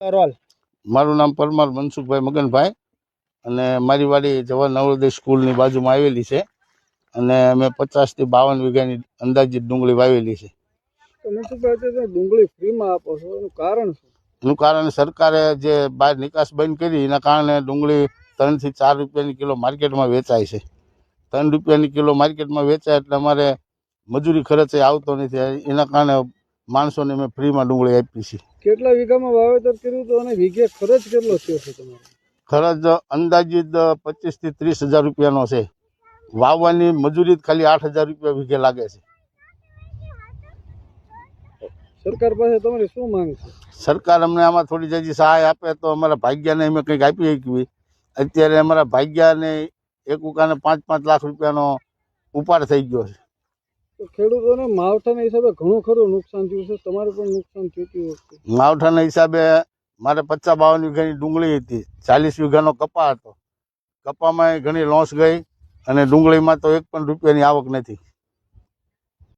Role મારું નામ પરમાર મનસુખભાઈ મગનભાઈ અને મારી વાડી જવાહર નવોદય સ્કૂલની બાજુમાં આવેલી છે અને અમે 50 થી 52 વીઘાની અંદાજિત ડુંગળી વાવેલી છે. તો મનસુખભાઈ, તમે ડુંગળી ફ્રીમાં આપો છો, એનું કારણ શું? એનું કારણ સરકારે જે બહાર નિકાસ બંધ કરી એના કારણે ડુંગળી 3 થી 4 રૂપિયાની કિલો માર્કેટમાં વેચાય છે. 3 રૂપિયાની કિલો માર્કેટમાં વેચાય એટલે અમારે મજૂરી ખર્ચે આવતો નથી. એના કારણે માણસોને મેં ફ્રીમાં ડુંગળી આપી છે. કેટલા વીઘામાં વાવેતર કર્યું હતું અને વીઘે ખર્ચ કેટલો થયો છે તમારો? ખર્ચ અંદાજિત 25 થી 30 હજાર રૂપિયાનો છે. વાવવાની મજૂરી જ ખાલી 8,000 રૂપિયા વીઘે લાગે છે. સરકાર પાસે તમારી શું માંગ છે? સરકાર અમને આમાં થોડી જજી સહાય આપે તો અમારા ભાગ્યાને અમે કંઈક આપી શકીએ. અત્યારે અમારા ભાગ્યાને એક ઉકાને 5-5 લાખ રૂપિયાનો ઉપાડ થઈ ગયો છે. તો ખેડૂતોને માવઠાના હિસાબે ઘણું ખરું નુકસાન થયું છે, તમારે પણ નુકસાન થયું હતું? માવઠાના હિસાબે મારે 50-52 વીઘાની ડુંગળી હતી, 40 વીઘાનો કપા હતો. કપામાં ઘણી લોસ ગઈ અને ડુંગળીમાં તો 1 પણ રૂપિયાની આવક નથી.